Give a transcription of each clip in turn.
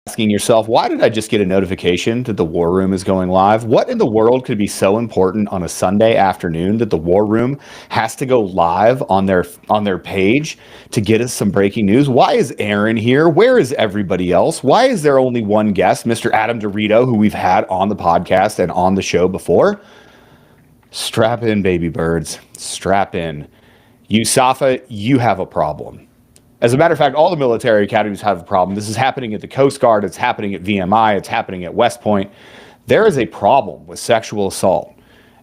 asking yourself, why did I just get a notification that the War Room is going live? What in the world could be so important on a Sunday afternoon that the War Room has to go live on their page to get us some breaking news? Why is Aaron here? Where is everybody else? Why is there only one guest, Mr. Adam DeRito, who we've had on the podcast and on the show before? Strap in, baby birds. Strap in. USAFA, you have a problem. As a matter of fact, all the military academies have a problem. This is happening at the Coast Guard. It's happening at VMI. It's happening at West Point. There is a problem with sexual assault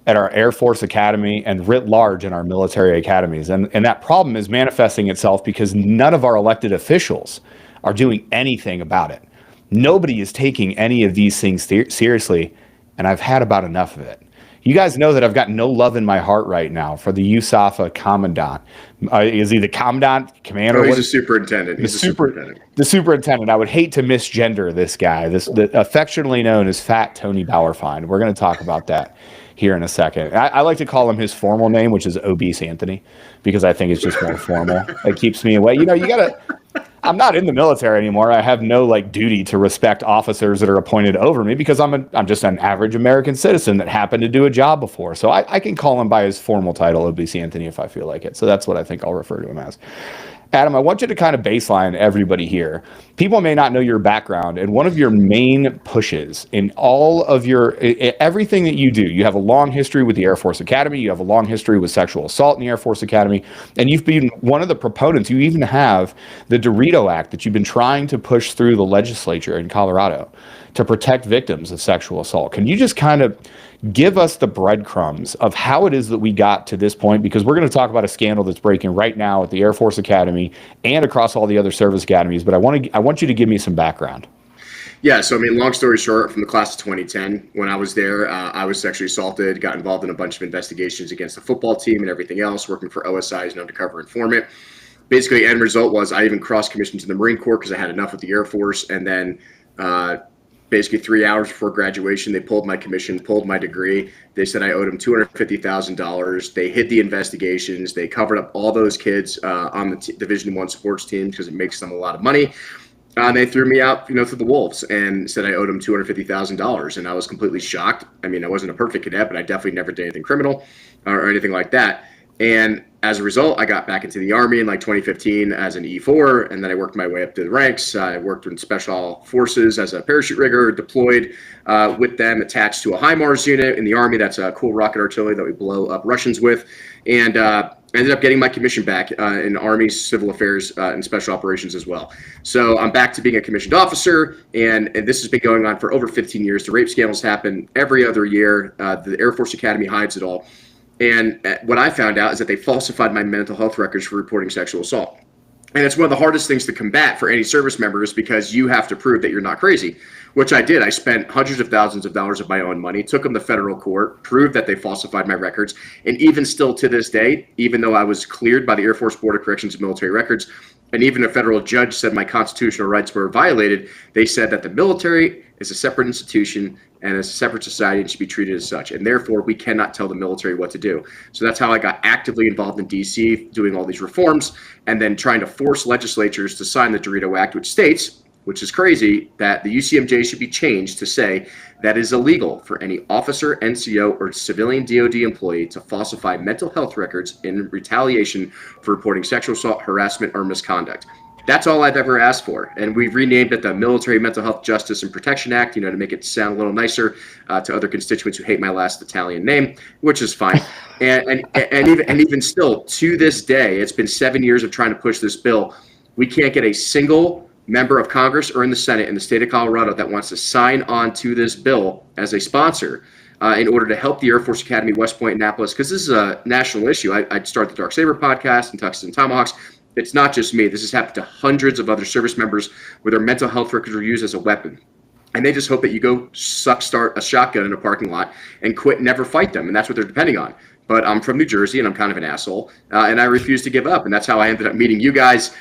at our Air Force Academy and writ large in our military academies. And that problem is manifesting itself because none of our elected officials are doing anything about it. Nobody is taking any of these things seriously, and I've had about enough of it. You guys know that I've got no love in my heart right now for the USAFA commandant. Is he the commandant, commander? No, he's a superintendent. He's a superintendent. The superintendent. I would hate to misgender this guy, affectionately known as Fat Tony Bauerfein. We're going to talk about that here in a second. I like to call him his formal name, which is Obese Anthony, because I think it's just more formal. It keeps me away. You know, you got to... I'm not in the military anymore. I have no duty to respect officers that are appointed over me because I'm just an average American citizen that happened to do a job before. So I can call him by his formal title, Obese Anthony, if I feel like it. So that's what I think I'll refer to him as. Adam, I want you to kind of baseline everybody here. People may not know your background, and one of your main pushes in all of everything that you do, you have a long history with the Air Force Academy, you have a long history with sexual assault in the Air Force Academy, and you've been one of the proponents. You even have the DeRito Act that you've been trying to push through the legislature in Colorado to protect victims of sexual assault. Can you just kind of give us the breadcrumbs of how it is that we got to this point? Because we're going to talk about a scandal that's breaking right now at the Air Force Academy and across all the other service academies. But I want you to give me some background. Yeah, so I mean, long story short, from the class of 2010, when I was there, I was sexually assaulted, got involved in a bunch of investigations against the football team and everything else, working for OSI as an undercover informant. Basically, end result was I even cross-commissioned to the Marine Corps because I had enough with the Air Force, and then basically 3 hours before graduation, they pulled my commission, pulled my degree. They said I owed them $250,000. They hid the investigations. They covered up all those kids on the Division I sports team because it makes them a lot of money. They threw me out, through the wolves and said I owed them $250,000. And I was completely shocked. I mean, I wasn't a perfect cadet, but I definitely never did anything criminal or anything like that. And as a result, I got back into the Army in 2015 as an E4, and then I worked my way up to the ranks. I worked in Special Forces as a parachute rigger, deployed with them, attached to a HIMARS unit in the Army. That's a cool rocket artillery that we blow up Russians with. And I ended up getting my commission back in Army Civil Affairs and Special Operations as well. So I'm back to being a commissioned officer, and this has been going on for over 15 years. The rape scandals happen every other year. The Air Force Academy hides it all. And what I found out is that they falsified my mental health records for reporting sexual assault. And it's one of the hardest things to combat for any service members because you have to prove that you're not crazy, which I did. I spent hundreds of thousands of dollars of my own money, took them to federal court, proved that they falsified my records. And even still to this day, even though I was cleared by the Air Force Board of Corrections and Military Records, and even a federal judge said my constitutional rights were violated, they said that the military is a separate institution and as a separate society and should be treated as such. And therefore, we cannot tell the military what to do. So that's how I got actively involved in DC, doing all these reforms, and then trying to force legislatures to sign the DeRito Act, which states, which is crazy, that the UCMJ should be changed to say that it is illegal for any officer, NCO, or civilian DoD employee to falsify mental health records in retaliation for reporting sexual assault, harassment, or misconduct. That's all I've ever asked for. And we've renamed it the Military Mental Health Justice and Protection Act, to make it sound a little nicer to other constituents who hate my last Italian name, which is fine. And even still, to this day, it's been 7 years of trying to push this bill. We can't get a single member of Congress or in the Senate in the state of Colorado that wants to sign on to this bill as a sponsor in order to help the Air Force Academy, West Point, Annapolis, because this is a national issue. I start the Dark Saber podcast and Tuxes and Tomahawks. It's not just me. This has happened to hundreds of other service members where their mental health records are used as a weapon. And they just hope that you go start a shotgun in a parking lot and quit and never fight them. And that's what they're depending on. But I'm from New Jersey and I'm kind of an asshole. And I refuse to give up. And that's how I ended up meeting you guys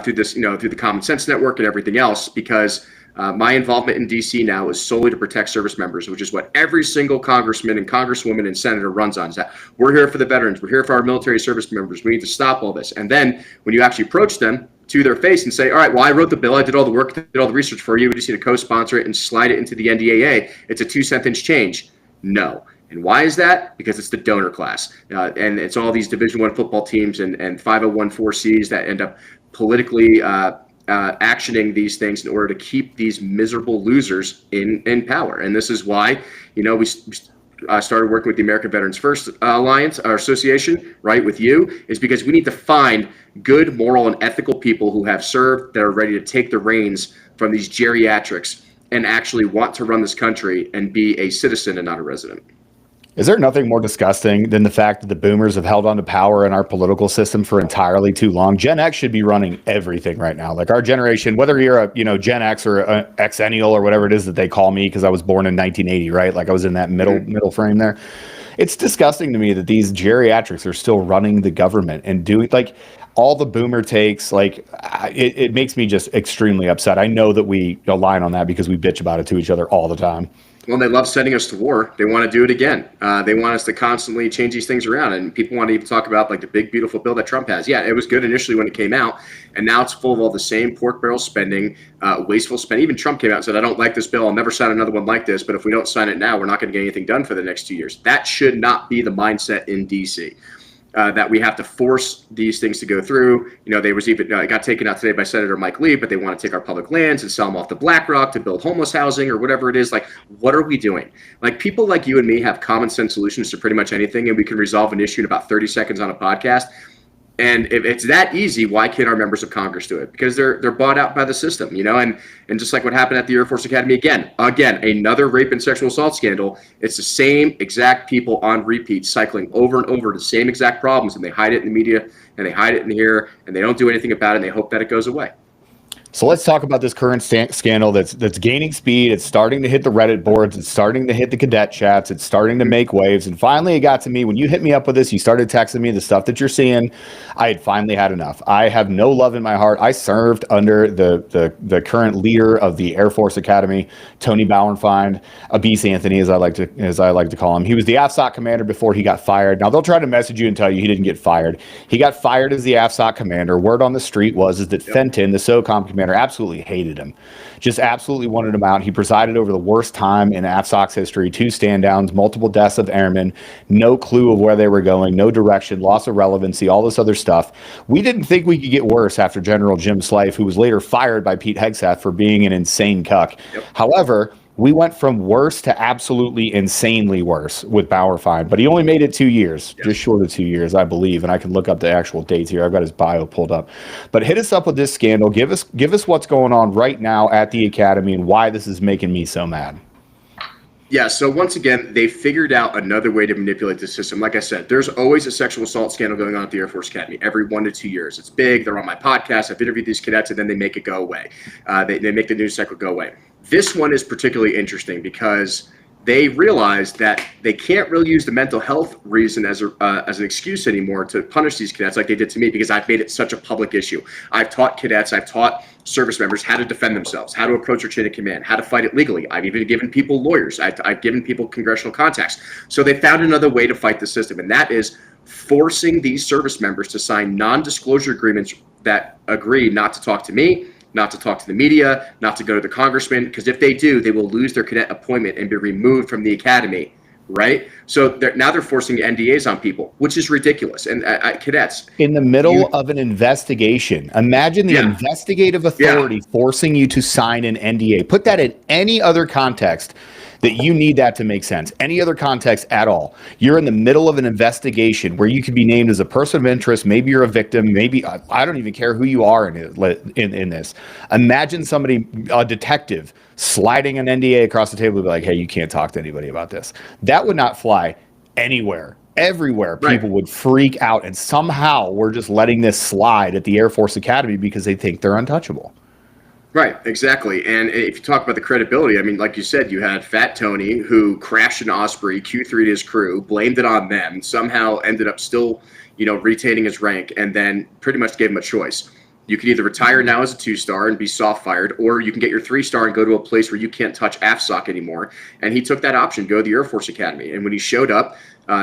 through this, through the Common Sense Network and everything else, because My involvement in DC now is solely to protect service members, which is what every single congressman and congresswoman and senator runs on. Is that we're here for the veterans, we're here for our military service members. We need to stop all this. And then when you actually approach them to their face and say, all right, well, I wrote the bill, I did all the work, did all the research for you, we just need to co-sponsor it and slide it into the NDAA. It's a 2-sentence change. No. And why is that? Because it's the donor class. And it's all these Division I football teams and 501(c)(4)s that end up politically actioning these things in order to keep these miserable losers in power. And this is why, we started working with the American Veterans First Alliance, our association, right, with you, is because we need to find good, moral, and ethical people who have served, that are ready to take the reins from these geriatrics and actually want to run this country and be a citizen and not a resident. Is there nothing more disgusting than the fact that the boomers have held on to power in our political system for entirely too long? Gen X should be running everything right now. Like our generation, whether you're a Gen X or an Xennial or whatever it is that they call me, because I was born in 1980, right? Like I was in that middle frame there. It's disgusting to me that these geriatrics are still running the government and doing like all the boomer takes. Like it makes me just extremely upset. I know that we align on that because we bitch about it to each other all the time. Well, they love sending us to war. They want to do it again. They want us to constantly change these things around. And people want to even talk about like the big, beautiful bill that Trump has. Yeah, it was good initially when it came out. And now it's full of all the same pork barrel spending, wasteful spending. Even Trump came out and said, I don't like this bill. I'll never sign another one like this. But if we don't sign it now, we're not going to get anything done for the next 2 years. That should not be the mindset in D.C. That we have to force these things to go through. They was even it got taken out today by Senator Mike Lee, but they want to take our public lands and sell them off to BlackRock to build homeless housing or whatever it is. Like, what are we doing? Like, people like you and me have common sense solutions to pretty much anything, and we can resolve an issue in about 30 seconds on a podcast. And if it's that easy, why can't our members of Congress do it? Because they're bought out by the system, and just like what happened at the Air Force Academy again, another rape and sexual assault scandal. It's the same exact people on repeat, cycling over and over the same exact problems, and they hide it in the media and they hide it in here and they don't do anything about it and they hope that it goes away. So let's talk about this current scandal that's gaining speed. It's starting to hit the Reddit boards. It's starting to hit the cadet chats. It's starting to make waves. And finally, it got to me. When you hit me up with this, you started texting me the stuff that you're seeing. I had finally had enough. I have no love in my heart. I served under the current leader of the Air Force Academy, Tony Bauernfeind, Obese Anthony, as I like to call him. He was the AFSOC commander before he got fired. Now, they'll try to message you and tell you he didn't get fired. He got fired as the AFSOC commander. Word on the street is that Fenton, the SOCOM commander, absolutely hated him, just absolutely wanted him out. He presided over the worst time in AFSOC's history, 2 stand-downs, multiple deaths of airmen, no clue of where they were going, no direction, loss of relevancy, all this other stuff. We didn't think we could get worse after General Jim Slife, who was later fired by Pete Hegseth for being an insane cuck. Yep. However, we went from worse to absolutely insanely worse with Bauernfeind, but he only made it 2 years, just short of 2 years, I believe. And I can look up the actual dates here. I've got his bio pulled up. But hit us up with this scandal. Give us what's going on right now at the Academy and why this is making me so mad. Yeah, so once again, they figured out another way to manipulate the system. Like I said, there's always a sexual assault scandal going on at the Air Force Academy every 1 to 2 years. It's big. They're on my podcast. I've interviewed these cadets, and then they make it go away. They make the news cycle go away. This one is particularly interesting because they realized that they can't really use the mental health reason as an excuse anymore to punish these cadets like they did to me, because I've made it such a public issue. I've taught cadets, I've taught service members how to defend themselves, how to approach their chain of command, how to fight it legally. I've even given people lawyers. I've given people congressional contacts. So they found another way to fight the system, and that is forcing these service members to sign non-disclosure agreements that agree not to talk to me, not to talk to the media, not to go to the congressman, because if they do, they will lose their cadet appointment and be removed from the academy, right? So now they're forcing NDAs on people, which is ridiculous. And cadets. In the middle of an investigation, imagine the investigative authority forcing you to sign an NDA. Put that in any other context that you need that to make sense. Any other context at all. You're in the middle of an investigation where you could be named as a person of interest. Maybe you're a victim. Maybe I don't even care who you are in this. Imagine somebody, a detective, sliding an NDA across the table and be like, hey, you can't talk to anybody about this. That would not fly anywhere. Everywhere people would freak out, and somehow we're just letting this slide at the Air Force Academy because they think they're untouchable. Right, exactly. And if you talk about the credibility, I mean, like you said, you had Fat Tony who crashed an Osprey, Q3'd his crew, blamed it on them, somehow ended up still, retaining his rank, and then pretty much gave him a choice. You can either retire now as a 2-star and be soft fired, or you can get your 3-star and go to a place where you can't touch AFSOC anymore. And he took that option, go to the Air Force Academy. And when he showed up,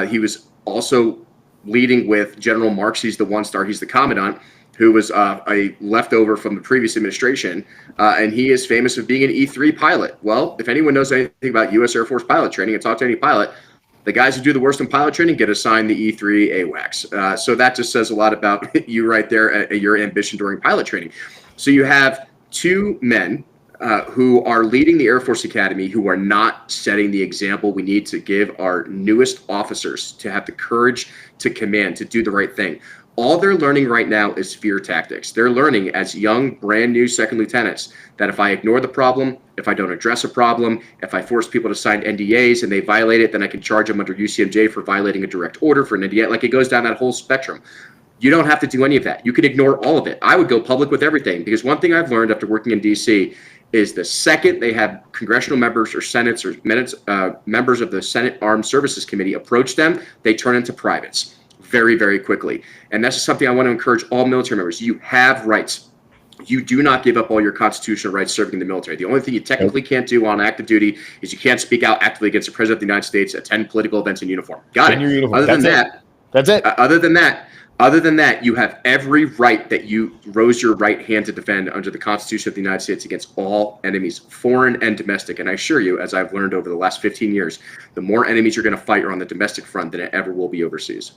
he was also leading with General Marks. He's the 1-star. He's the commandant, who was a leftover from the previous administration. And he is famous for being an E3 pilot. Well, if anyone knows anything about U.S. Air Force pilot training and talk to any pilot, the guys who do the worst in pilot training get assigned the E3 AWACS. So that just says a lot about you right there, your ambition during pilot training. So you have 2 men who are leading the Air Force Academy who are not setting the example we need to give our newest officers to have the courage to command, to do the right thing. All they're learning right now is fear tactics. They're learning as young, brand new second lieutenants that if I ignore the problem, if I don't address a problem, if I force people to sign NDAs and they violate it, then I can charge them under UCMJ for violating a direct order for an NDA. Like, it goes down that whole spectrum. You don't have to do any of that. You can ignore all of it. I would go public with everything, because one thing I've learned after working in DC is the second they have congressional members or senates or members of the Senate Armed Services Committee approach them, they turn into privates very, very quickly. And that's just something I want to encourage all military members. You have rights. You do not give up all your constitutional rights serving in the military. The only thing you technically can't do on active duty is you can't speak out actively against the President of the United States, attend political events in uniform. Got it. Other than that, you have every right that you rose your right hand to defend under the Constitution of the United States against all enemies, foreign and domestic. And I assure you, as I've learned over the last 15 years, the more enemies you're going to fight are on the domestic front than it ever will be overseas.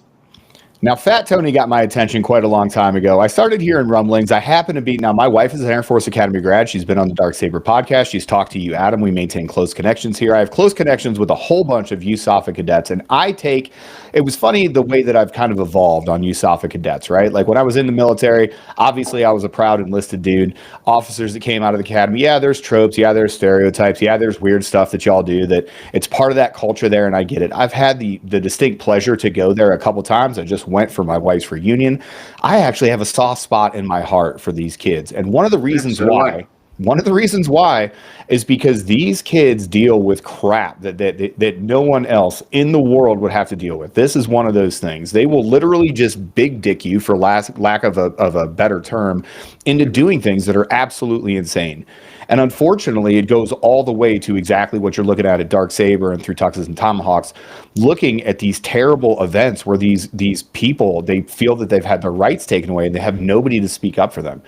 Now, Fat Tony got my attention quite a long time ago. I started hearing rumblings. I happen to be, now my wife is an Air Force Academy grad. She's been on the Dark Saber podcast. She's talked to you, Adam. We maintain close connections here. I have close connections with a whole bunch of USAFA cadets. And it was funny the way that I've kind of evolved on USAFA cadets, right? Like when I was in the military, obviously I was a proud enlisted dude. Officers that came out of the academy, yeah, there's tropes. Yeah, there's stereotypes. Yeah, there's weird stuff that y'all do that it's part of that culture there. And I get it. I've had the distinct pleasure to go there a couple times. I just went for my wife's reunion. I actually have a soft spot in my heart for these kids. And one of the reasons why is because these kids deal with crap that no one else in the world would have to deal with. This is one of those things. They will literally just big dick you, for lack of a better term, into doing things that are absolutely insane. And unfortunately, it goes all the way to exactly what you're looking at Dark Saber and through Tuxes and Tomahawks, looking at these terrible events where these people, they feel that they've had their rights taken away and they have nobody to speak up for them.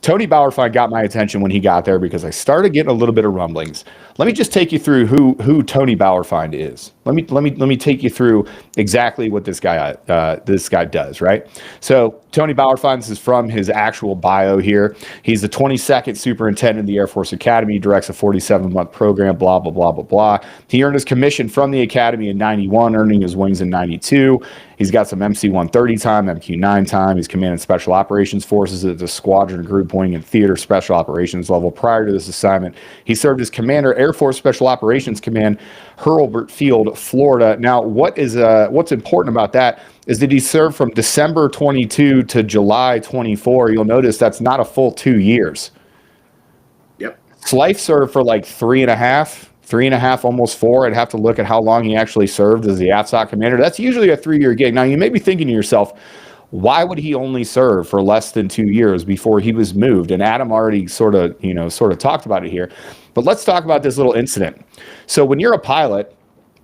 Tony Bauerfeind got my attention when he got there because I started getting a little bit of rumblings. Let me just take you through who Tony Bauerfeind is. Let me take you through exactly what this guy does, right? So Tony Bauerfeind, this is from his actual bio here. He's the 22nd superintendent of the Air Force Academy, directs a 47-month program, blah, blah, blah, blah, blah. He earned his commission from the Academy in 91, earning his wings in 92. He's got some MC-130 time, MQ-9 time. He's commanded Special Operations Forces at the squadron, group, wing, and theater Special Operations level. Prior to this assignment, he served as Commander, Air Force Special Operations Command, Hurlburt Field, Florida. Now, what's important about that is that he served from December 22 to July 24. You'll notice that's not a full 2 years. Yep. Slife served for like three and a half, almost 4. I'd have to look at how long he actually served as the AFSOC commander. That's usually a 3-year gig. Now, you may be thinking to yourself, why would he only serve for less than 2 years before he was moved? And Adam already sort of talked about it here. But let's talk about this little incident. So when you're a pilot,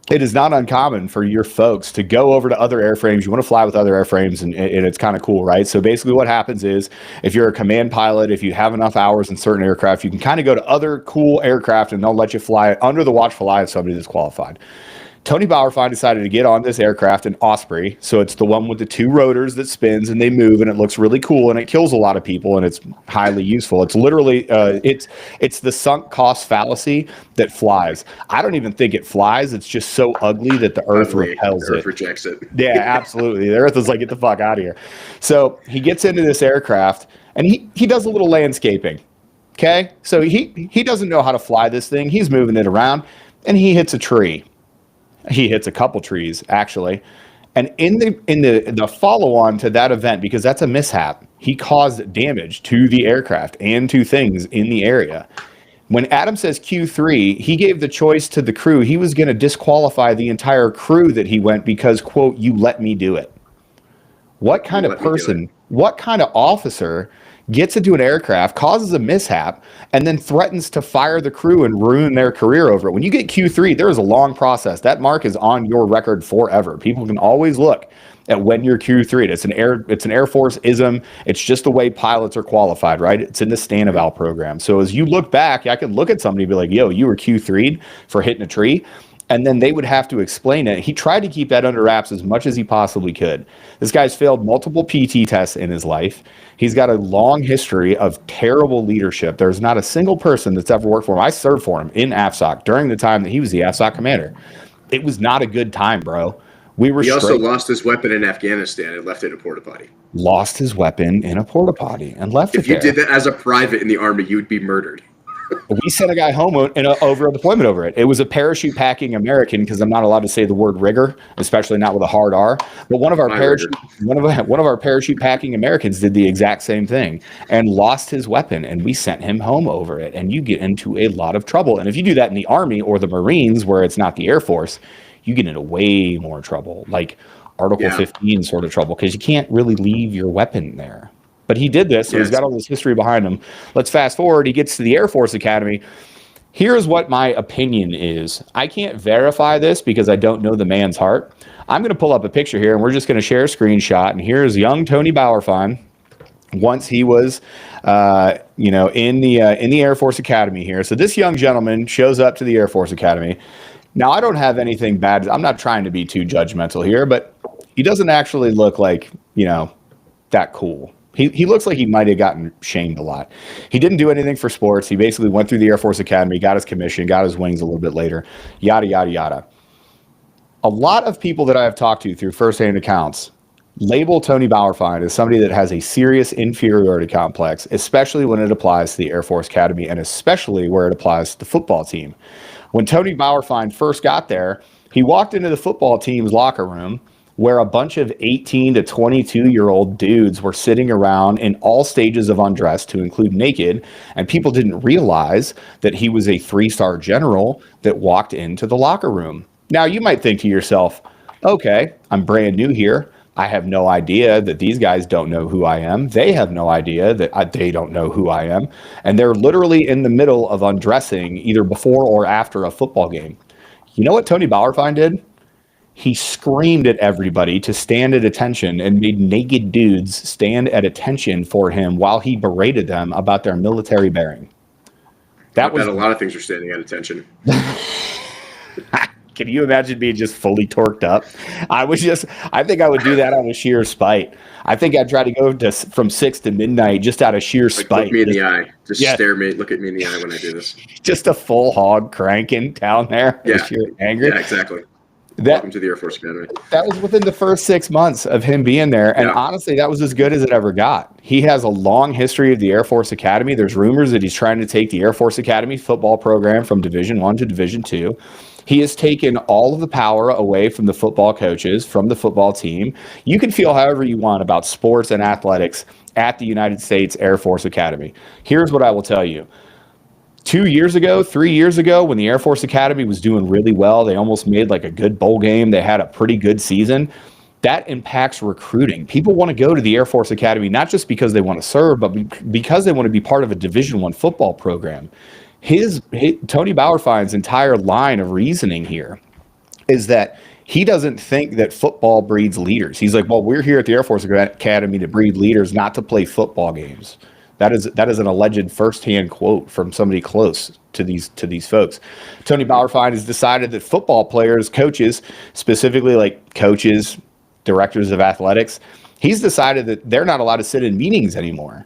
it is not uncommon for your folks to go over to other airframes. You want to fly with other airframes, and it's kind of cool, right? So basically what happens is if you're a command pilot, if you have enough hours in certain aircraft, you can kind of go to other cool aircraft and they'll let you fly under the watchful eye of somebody that's qualified. Tony Bauerfeind decided to get on this aircraft, an Osprey. So it's the one with the 2 rotors that spins and they move, and it looks really cool, and it kills a lot of people, and it's highly useful. It's literally it's the sunk cost fallacy that flies. I don't even think it flies. It's just so ugly that the Earth repels it. Rejects it. Yeah, absolutely. The Earth is like, get the fuck out of here. So he gets into this aircraft and he does a little landscaping. Okay, so he doesn't know how to fly this thing. He's moving it around, and he hits a tree. He hits a couple trees, actually. And in the follow-on to that event, because that's a mishap, he caused damage to the aircraft and to things in the area. When Adam says Q3, he gave the choice to the crew. He was going to disqualify the entire crew that he went because, quote, you let me do it. What kind of person, what kind of officer gets into an aircraft, causes a mishap, and then threatens to fire the crew and ruin their career over it. When you get Q3, there is a long process. That mark is on your record forever. People can always look at when you're Q3. It's an Air Force ism. It's just the way pilots are qualified, right? It's in the Stanival program. So as you look back, I could look at somebody and be like, yo, you were Q3'd for hitting a tree. And then they would have to explain it. He tried to keep that under wraps as much as he possibly could. This guy's failed multiple PT tests in his life. He's got a long history of terrible leadership. There's not a single person that's ever worked for him. I served for him in AFSOC during the time that he was the AFSOC commander. It was not a good time, bro. He also lost his weapon in Afghanistan and left it in a porta potty. Lost his weapon in a porta potty and left it there. If you did that as a private in the Army, you would be murdered. We sent a guy home over a deployment over it. It was a parachute packing American, because I'm not allowed to say the word rigger, especially not with a hard R. But one of our parachute packing Americans did the exact same thing and lost his weapon, and we sent him home over it. And you get into a lot of trouble. And if you do that in the Army or the Marines, where it's not the Air Force, you get into way more trouble, like Article 15 sort of trouble, because you can't really leave your weapon there. But he did this, so he's got all this history behind him. Let's fast forward. He gets to the Air Force Academy. Here's what my opinion is. I can't verify this because I don't know the man's heart. I'm going to pull up a picture here, and we're just going to share a screenshot. And here's young Tony Bauerfein once he was, in the Air Force Academy here. So this young gentleman shows up to the Air Force Academy. Now, I don't have anything bad. I'm not trying to be too judgmental here, but he doesn't actually look like, that cool. He looks like he might have gotten shamed a lot. He didn't do anything for sports. He basically went through the Air Force Academy, got his commission, got his wings a little bit later, yada, yada, yada. A lot of people that I have talked to through firsthand accounts label Tony Bauerfein as somebody that has a serious inferiority complex, especially when it applies to the Air Force Academy and especially where it applies to the football team. When Tony Bauerfein first got there, he walked into the football team's locker room where a bunch of 18 to 22-year-old dudes were sitting around in all stages of undress, to include naked, and people didn't realize that he was a 3-star general that walked into the locker room. Now, you might think to yourself, okay, I'm brand new here. I have no idea that these guys don't know who I am. They have no idea that they don't know who I am. And they're literally in the middle of undressing either before or after a football game. You know what Tony Bauerfein did? He screamed at everybody to stand at attention and made naked dudes stand at attention for him while he berated them about their military bearing. That was a lot of things are standing at attention. Can you imagine being just fully torqued up? I think I would do that out of sheer spite. I think I'd try to go from 6 to midnight just out of sheer spite. Look me in the eye. Stare me. Look at me in the eye when I do this. Just a full hog cranking down there. Yeah. Sheer anger. Yeah, exactly. Welcome to the Air Force Academy. That was within the first 6 months of him being there. And honestly, that was as good as it ever got. He has a long history of the Air Force Academy. There's rumors that he's trying to take the Air Force Academy football program from Division I to Division II. He has taken all of the power away from the football coaches, from the football team. You can feel however you want about sports and athletics at the United States Air Force Academy. Here's what I will tell you. 3 years ago, when the Air Force Academy was doing really well, they almost made like a good bowl game. They had a pretty good season. That impacts recruiting. People want to go to the Air Force Academy, not just because they want to serve, but because they want to be part of a Division I football program. Tony Bauerfein's entire line of reasoning here is that he doesn't think that football breeds leaders. He's like, well, we're here at the Air Force Academy to breed leaders, not to play football games. That is an alleged firsthand quote from somebody close to these folks. Tony Bauerfein has decided that football players, coaches, specifically like coaches, directors of athletics, he's decided that they're not allowed to sit in meetings anymore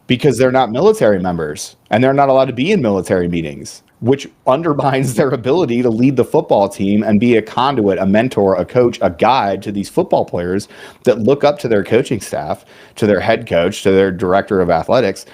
because they're not military members and they're not allowed to be in military meetings, which undermines their ability to lead the football team and be a conduit, a mentor, a coach, a guide to these football players that look up to their coaching staff, to their head coach, to their director of athletics.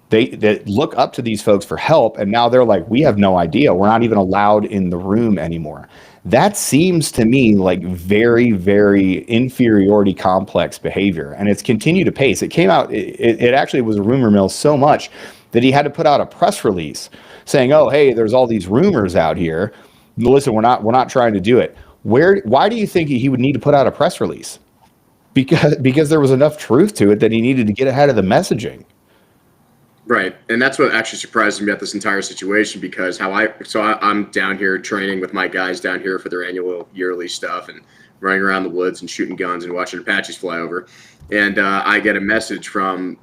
They look up to these folks for help, and now they're like, we have no idea. We're not even allowed in the room anymore. That seems to me like very, very inferiority complex behavior, and it's continued to pace. It came out, it actually was a rumor mill so much that he had to put out a press release saying, oh, hey, there's all these rumors out here. Listen, we're not trying to do it. Why do you think he would need to put out a press release? Because there was enough truth to it that he needed to get ahead of the messaging. Right. And that's what actually surprised me about this entire situation, because I'm down here training with my guys down here for their annual yearly stuff and running around the woods and shooting guns and watching Apaches fly over. And I get a message from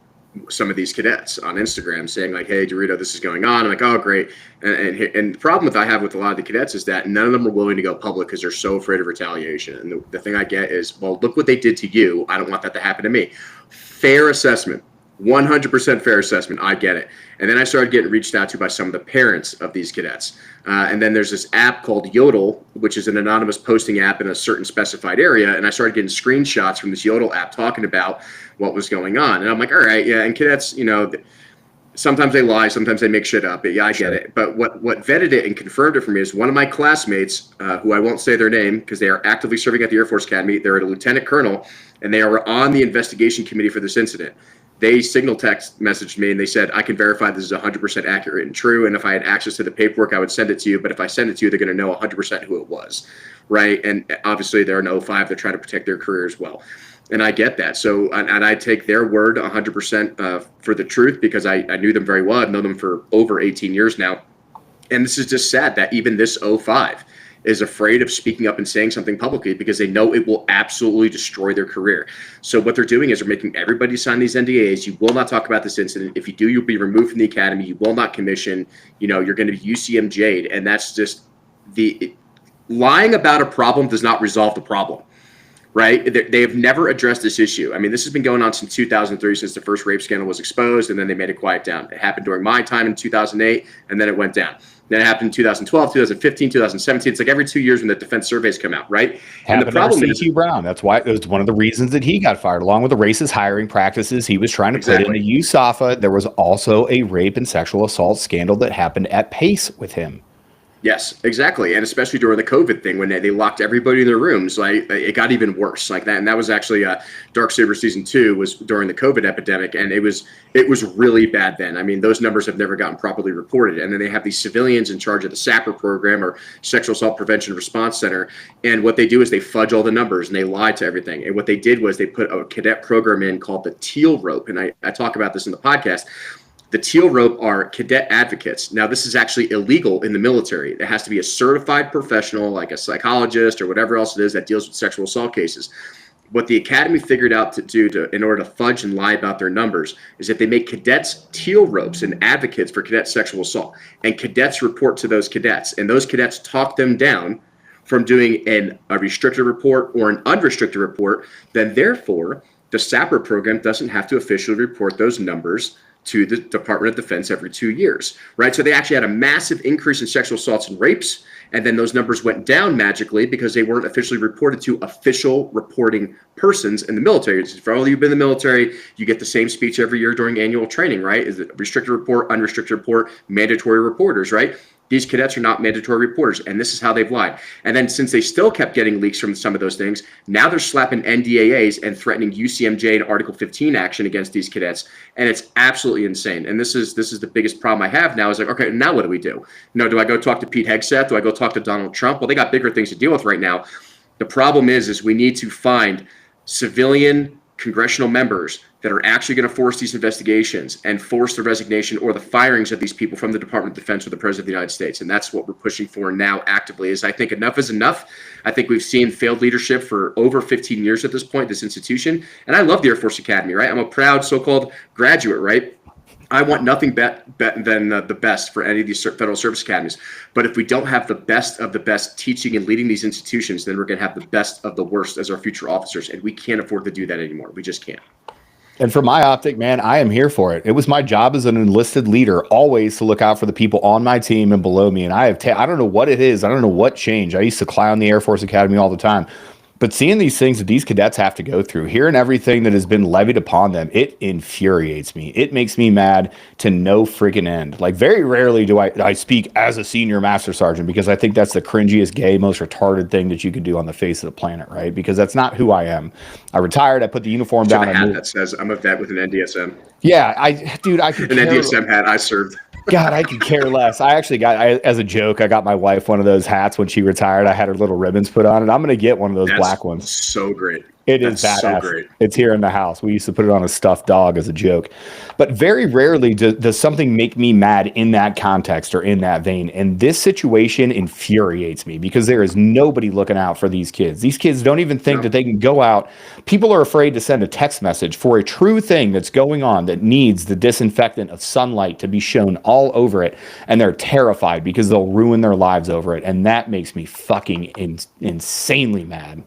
some of these cadets on Instagram saying like, "Hey, DeRito, this is going on." I'm like, "Oh, great." And the problem I have with a lot of the cadets is that none of them are willing to go public because they're so afraid of retaliation. And the thing I get is, well, look what they did to you. I don't want that to happen to me. Fair assessment. 100% fair assessment. I get it. And then I started getting reached out to by some of the parents of these cadets. And then there's this app called Yodel, which is an anonymous posting app in a certain specified area. And I started getting screenshots from this Yodel app talking about what was going on. And I'm like, all right, yeah. And cadets, sometimes they lie, sometimes they make shit up. But yeah, I get it. But what vetted it and confirmed it for me is one of my classmates, who I won't say their name because they are actively serving at the Air Force Academy. They're a lieutenant colonel, and they are on the investigation committee for this incident. They signal text messaged me and they said, "I can verify this is 100% accurate and true. And if I had access to the paperwork, I would send it to you. But if I send it to you, they're going to know 100% who it was." Right. And obviously they're an O5. They're trying to protect their career as well. And I get that. So, and I take their word 100% for the truth, because I knew them very well. I've known them for over 18 years now. And this is just sad that even this O5 is afraid of speaking up and saying something publicly because they know it will absolutely destroy their career. So what they're doing is they're making everybody sign these NDAs. You will not talk about this incident. If you do, you'll be removed from the academy. You will not commission. You're going to be UCMJ'd. And that's just lying about a problem does not resolve the problem. Right? They have never addressed this issue. I mean, this has been going on since 2003, since the first rape scandal was exposed, and then they made it quiet down. It happened during my time in 2008, and then it went down. Then it happened in 2012, 2015, 2017. It's like every 2 years when the defense surveys come out, right? And the problem is Brown. That's why it was one of the reasons that he got fired, along with the racist hiring practices he was trying to put into USAFA. There was also a rape and sexual assault scandal that happened at Pace with him. Yes, exactly. And especially during the COVID thing when they locked everybody in their rooms, like it got even worse like that. And that was actually Dark Saber season 2 was during the COVID epidemic. And it was really bad then. I mean, those numbers have never gotten properly reported. And then they have these civilians in charge of the SAPR program, or Sexual Assault Prevention Response Center. And what they do is they fudge all the numbers and they lie to everything. And what they did was they put a cadet program in called the Teal Rope. And I talk about this in the podcast. The Teal Rope are cadet advocates. Now, this is actually illegal in the military. It has to be a certified professional, like a psychologist or whatever else it is that deals with sexual assault cases. What the Academy figured out to do in order to fudge and lie about their numbers is that they make cadets teal ropes and advocates for cadet sexual assault. And cadets report to those cadets. And those cadets talk them down from doing a restricted report or an unrestricted report. Then, therefore, the SAPR program doesn't have to officially report those numbers to the Department of Defense every 2 years, right? So they actually had a massive increase in sexual assaults and rapes, and then those numbers went down magically because they weren't officially reported to official reporting persons in the military. For all of you who've been in the military, you get the same speech every year during annual training, right? Is it restricted report, unrestricted report, mandatory reporters, right? These cadets are not mandatory reporters, and this is how they've lied. And then since they still kept getting leaks from some of those things, now they're slapping NDAAs and threatening UCMJ and Article 15 action against these cadets, and it's absolutely insane. And this is the biggest problem I have now is like, okay, now what do we do? Do I go talk to Pete Hegseth? Do I go talk to Donald Trump? Well, they got bigger things to deal with right now. The problem is we need to find civilian congressional members that are actually going to force these investigations and force the resignation or the firings of these people from the Department of Defense or the President of the United States. And that's what we're pushing for now actively. Is I think enough is enough. I think we've seen failed leadership for over 15 years at this point, this institution. And I love the Air Force Academy, right? I'm a proud so-called graduate, right? I want nothing than the best for any of these federal service academies. But if we don't have the best of the best teaching and leading these institutions, then we're going to have the best of the worst as our future officers. And we can't afford to do that anymore. We just can't. And for my optic, man, I am here for it. It was my job as an enlisted leader always to look out for the people on my team and below me. And I don't know what it is. I don't know what changed. I used to clown the Air Force Academy all the time. But seeing these things that these cadets have to go through, hearing everything that has been levied upon them, it infuriates me. It makes me mad to no friggin' end. Like, very rarely do I speak as a senior master sergeant, because I think that's the cringiest, gay, most retarded thing that you could do on the face of the planet, right? Because that's not who I am. I retired. I put the uniform down. A hat that says I'm a vet with an NDSM. Yeah, I could an NDSM hat. I served. God, I could care less. I actually as a joke, I got my wife one of those hats when she retired. I had her little ribbons put on, and I'm going to get one of those black ones. So great. It is That's so badass. great. It's here in the house. We used to put it on a stuffed dog as a joke. But very rarely does something make me mad in that context or in that vein. And this situation infuriates me because there is nobody looking out for these kids. These kids don't even think that they can go out. People are afraid to send a text message for a true thing that's going on that needs the disinfectant of sunlight to be shown all over it. And they're terrified because they'll ruin their lives over it. And that makes me fucking insanely mad.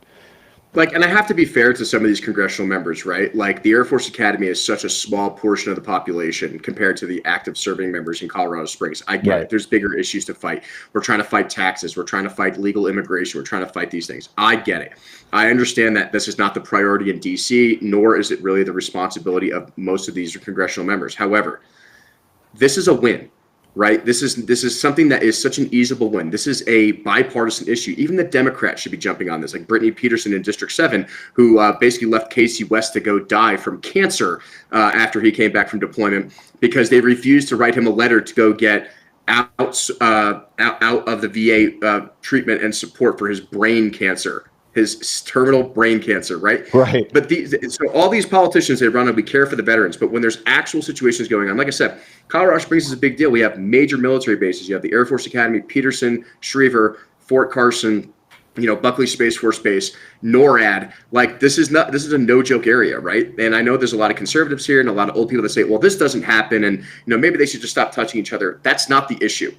Like, and I have to be fair to some of these congressional members, right? Like, the Air Force Academy is such a small portion of the population compared to the active serving members in Colorado Springs. I get it. There's bigger issues to fight. We're trying to fight taxes. We're trying to fight legal immigration. We're trying to fight these things. I get it. I understand that this is not the priority in D.C., nor is it really the responsibility of most of these congressional members. However, this is a win. Right. This is something that is such an easable win. This is a bipartisan issue. Even the Democrats should be jumping on this, like Brittany Peterson in District 7, who basically left Casey West to go die from cancer after he came back from deployment because they refused to write him a letter to go get out of the VA treatment and support for his brain cancer. His terminal brain cancer, right? Right. But so all these politicians, they run and we care for the veterans. But when there's actual situations going on, like I said, Colorado Springs is a big deal. We have major military bases. You have the Air Force Academy, Peterson, Schriever, Fort Carson, Buckley Space Force Base, NORAD. Like, this is a no joke area, right? And I know there's a lot of conservatives here and a lot of old people that say, well, this doesn't happen. And, maybe they should just stop touching each other. That's not the issue.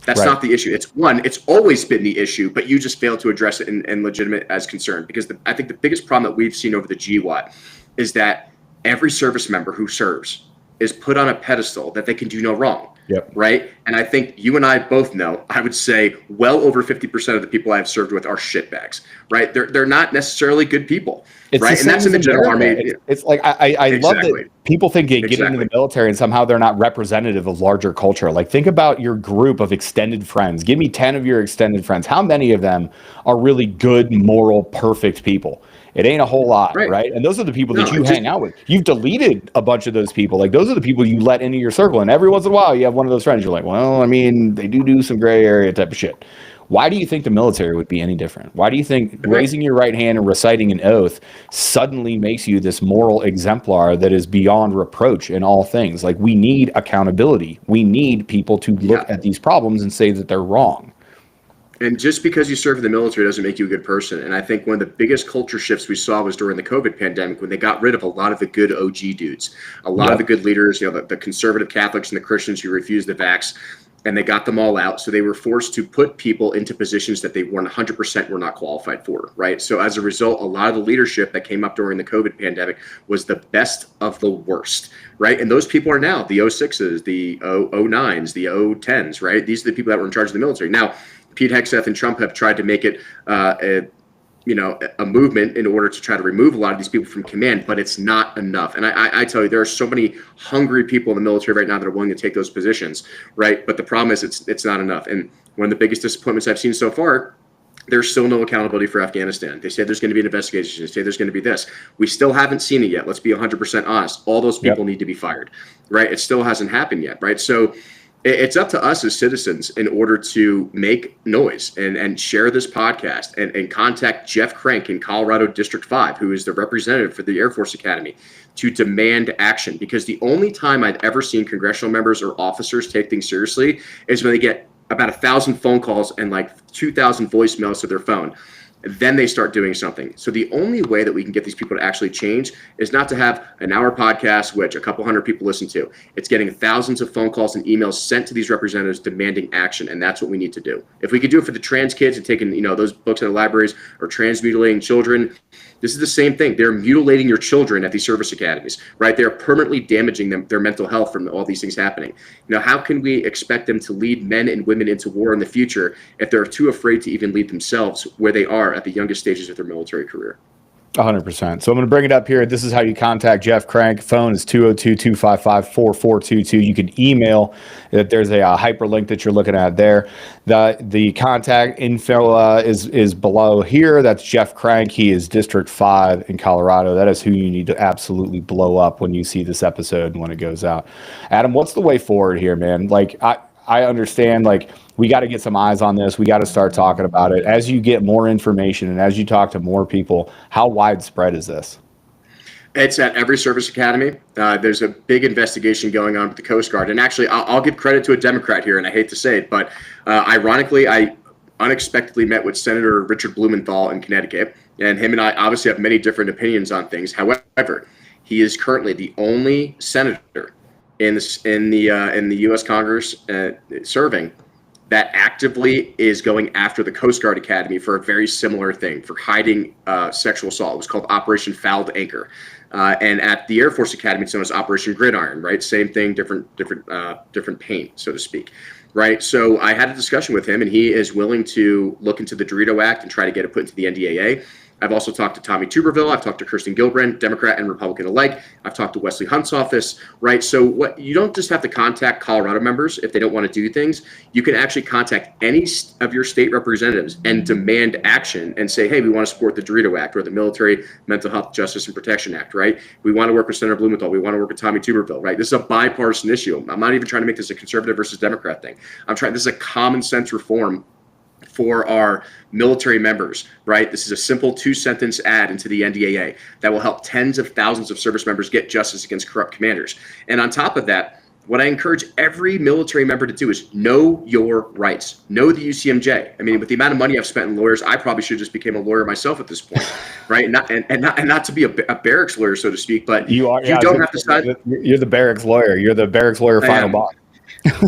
That's not the issue. It's always been the issue, but you just fail to address it and legitimate as concern. Because I think the biggest problem that we've seen over the GWAT is that every service member who serves is put on a pedestal that they can do no wrong. Yep. Right. And I think you and I both know, I would say well over 50% of the people I've served with are shitbags. Right. They're not necessarily good people. It's right. And that's in the general army. It's like I love that people think they get into the military and somehow they're not representative of larger culture. Like, think about your group of extended friends. Give me 10 of your extended friends. How many of them are really good, moral, perfect people? It ain't a whole lot, right? And those are the people that you hang out with. You've deleted a bunch of those people. Like, those are the people you let into your circle. And every once in a while, you have one of those friends. You're like, well, I mean, they do some gray area type of shit. Why do you think the military would be any different? Why do you think raising your right hand and reciting an oath suddenly makes you this moral exemplar that is beyond reproach in all things? Like, we need accountability. We need people to look at these problems and say that they're wrong. And just because you serve in the military doesn't make you a good person. And I think one of the biggest culture shifts we saw was during the COVID pandemic, when they got rid of a lot of the good OG dudes, a lot of the good leaders, the conservative Catholics and the Christians who refused the vax, and they got them all out. So they were forced to put people into positions that they 100% were not qualified for, right? So as a result, a lot of the leadership that came up during the COVID pandemic was the best of the worst, right? And those people are now the 06s, the 09s, the 010s, right? These are the people that were in charge of the military. Now, Pete Hegseth and Trump have tried to make it a movement in order to try to remove a lot of these people from command, but it's not enough. And I tell you, there are so many hungry people in the military right now that are willing to take those positions, right? But the problem is it's not enough. And one of the biggest disappointments I've seen so far, there's still no accountability for Afghanistan. They say there's going to be an investigation. They say there's going to be this. We still haven't seen it yet. Let's be 100% honest. All those people need to be fired, right? It still hasn't happened yet, right? So it's up to us as citizens in order to make noise and share this podcast and contact Jeff Crank in Colorado District 5, who is the representative for the Air Force Academy, to demand action. Because the only time I've ever seen congressional members or officers take things seriously is when they get about 1,000 phone calls and like 2,000 voicemails to their phone. Then they start doing something. So the only way that we can get these people to actually change is not to have an hour podcast, which a couple hundred people listen to. It's getting thousands of phone calls and emails sent to these representatives demanding action. And that's what we need to do. If we could do it for the trans kids and taking, those books out of libraries, or trans mutilating children, this is the same thing. They're mutilating your children at these service academies, right? They're permanently damaging their mental health from all these things happening. How can we expect them to lead men and women into war in the future if they're too afraid to even lead themselves where they are at the youngest stages of their military career? 100%. So I'm going to bring it up here. This is how you contact Jeff Crank. Phone is 202-255-4422. You can email. That there's a hyperlink that you're looking at there. The contact info is below here. That's Jeff Crank. He is District 5 in Colorado. That is who you need to absolutely blow up when you see this episode and when it goes out. Adam, what's the way forward here, man? Like, I understand, like, we got to get some eyes on this. We got to start talking about it. As you get more information and as you talk to more people, how widespread is this? It's at every service academy. There's a big investigation going on with the Coast Guard. And actually, I'll give credit to a Democrat here, and I hate to say it, but ironically, I unexpectedly met with Senator Richard Blumenthal in Connecticut, and him and I obviously have many different opinions on things. However, he is currently the only senator in the U.S. Congress serving that actively is going after the Coast Guard Academy for a very similar thing, for hiding sexual assault. It was called Operation Fouled Anchor. And at the Air Force Academy, it's known as Operation Gridiron, right? Same thing, different paint, so to speak, right? So I had a discussion with him, and he is willing to look into the DeRito Act and try to get it put into the NDAA. I've also talked to Tommy Tuberville. I've talked to Kirsten Gillibrand, Democrat and Republican alike. I've talked to Wesley Hunt's office, right? So what you don't just have to contact Colorado members if they don't want to do things. You can actually contact any of your state representatives and demand action and say, hey, we want to support the DeRito Act or the Military Mental Health Justice and Protection Act, right? We want to work with Senator Blumenthal. We want to work with Tommy Tuberville, right? This is a bipartisan issue. I'm not even trying to make this a conservative versus Democrat thing. This is a common sense reform for our military members, right? This is a simple 2-sentence ad into the NDAA that will help tens of thousands of service members get justice against corrupt commanders. And on top of that, what I encourage every military member to do is know your rights. Know the UCMJ. I mean, with the amount of money I've spent in lawyers, I probably should have just became a lawyer myself at this point, right? And not to be a barracks lawyer, so to speak, but you don't have to sign. You're the barracks lawyer. You're the barracks lawyer final boss.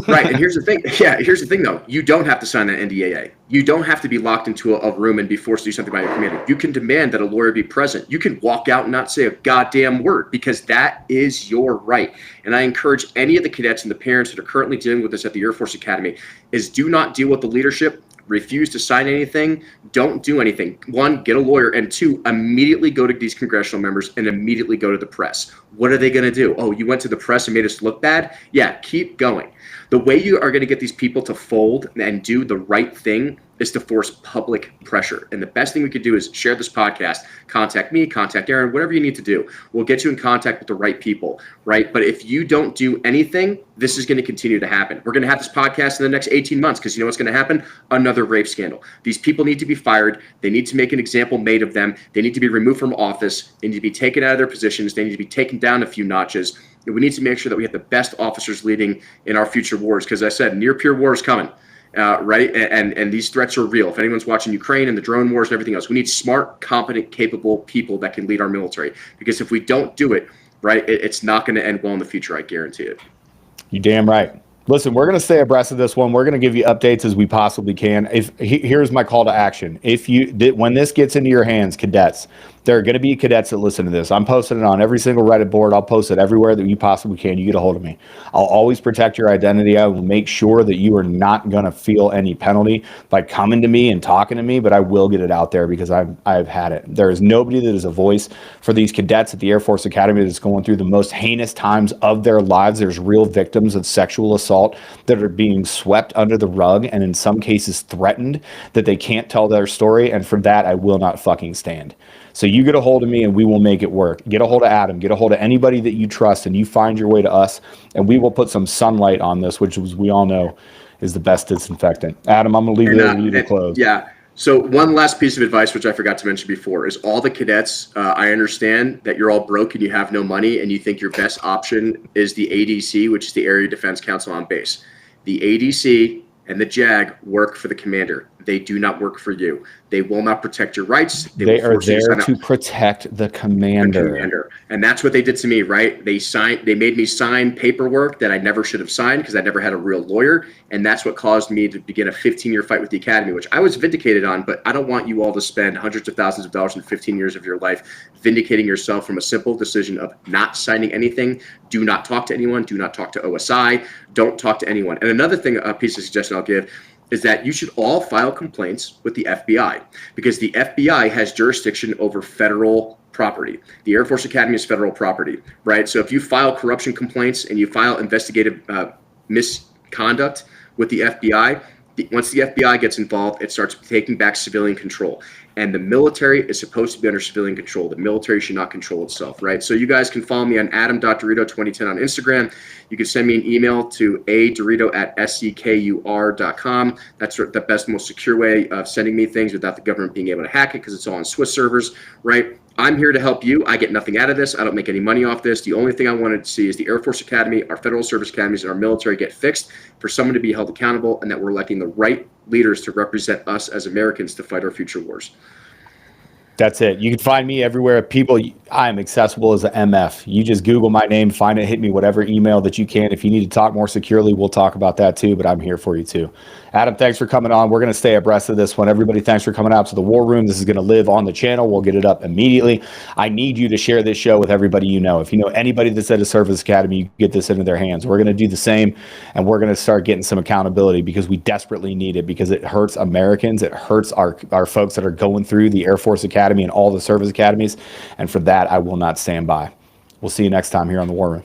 Right. And here's the thing. Yeah, here's the thing, though. You don't have to sign that NDAA. You don't have to be locked into a room and be forced to do something by your commander. You can demand that a lawyer be present. You can walk out and not say a goddamn word because that is your right. And I encourage any of the cadets and the parents that are currently dealing with this at the Air Force Academy is do not deal with the leadership. Refuse to sign anything. Don't do anything. 1, get a lawyer. And 2, immediately go to these congressional members and immediately go to the press. What are they going to do? Oh, you went to the press and made us look bad? Yeah, keep going. The way you are going to get these people to fold and do the right thing is to force public pressure. And the best thing we could do is share this podcast, contact me, contact Aaron, whatever you need to do. We'll get you in contact with the right people, right? But if you don't do anything, this is going to continue to happen. We're going to have this podcast in the next 18 months because you know what's going to happen? Another rape scandal. These people need to be fired. They need to make an example made of them. They need to be removed from office. They need to be taken out of their positions. They need to be taken down a few notches. And we need to make sure that we have the best officers leading in our future wars because, as I said, near-peer war is coming. Right? And these threats are real. If anyone's watching Ukraine and the drone wars and everything else, we need smart, competent, capable people that can lead our military. Because if we don't do it, right, it's not going to end well in the future. I guarantee it. You damn right. Listen, we're going to stay abreast of this one. We're going to give you updates as we possibly can. Here's my call to action. When this gets into your hands, cadets, there are going to be cadets that listen to this. I'm posting it on every single Reddit board. I'll post it everywhere that you possibly can. You get a hold of me. I'll always protect your identity. I will make sure that you are not going to feel any penalty by coming to me and talking to me, but I will get it out there because I've had it. There is nobody that is a voice for these cadets at the Air Force Academy that's going through the most heinous times of their lives. There's real victims of sexual assault that are being swept under the rug and in some cases threatened that they can't tell their story. And for that, I will not fucking stand. So you get a hold of me and we will make it work. Get a hold of Adam, get a hold of anybody that you trust, and you find your way to us, and we will put some sunlight on this, which, as we all know, is the best disinfectant. Adam, I'm going to leave it over to you to close. Yeah. So one last piece of advice, which I forgot to mention before, is all the cadets, I understand that you're all broke and you have no money and you think your best option is the ADC, which is the Area Defense Council on base. The ADC and the JAG work for the commander. They do not work for you. They will not protect your rights. They are there to protect the commander. And that's what they did to me, right? They made me sign paperwork that I never should have signed because I never had a real lawyer. And that's what caused me to begin a 15-year fight with the Academy, which I was vindicated on, but I don't want you all to spend hundreds of thousands of dollars in 15 years of your life vindicating yourself from a simple decision of not signing anything. Do not talk to anyone. Do not talk to OSI. Don't talk to anyone. And another thing, a piece of suggestion I'll give is that you should all file complaints with the FBI because the FBI has jurisdiction over federal property. The Air Force Academy is federal property, right? So if you file corruption complaints and you file investigative misconduct with the FBI, once the FBI gets involved, it starts taking back civilian control. And the military is supposed to be under civilian control. The military should not control itself, right? So you guys can follow me on Adam.DeRito2010 on Instagram. You can send me an email to aDeRito@sekur.com. That's the best, most secure way of sending me things without the government being able to hack it, because it's all on Swiss servers, right? I'm here to help you. I get nothing out of this. I don't make any money off this. The only thing I wanted to see is the Air Force Academy, our federal service academies, and our military get fixed, for someone to be held accountable, and that we're electing the right leaders to represent us as Americans to fight our future wars. That's it. You can find me everywhere. People, I am accessible as an MF. You just Google my name, find it, hit me whatever email that you can. If you need to talk more securely, we'll talk about that too, but I'm here for you too. Adam, thanks for coming on. We're going to stay abreast of this one. Everybody, thanks for coming out to the War Room. This is going to live on the channel. We'll get it up immediately. I need you to share this show with everybody you know. If you know anybody that's at a service academy, you get this into their hands. We're going to do the same, and we're going to start getting some accountability, because we desperately need it, because it hurts Americans. It hurts our folks that are going through the Air Force Academy and all the service academies. And for that, I will not stand by. We'll see you next time here on the War Room.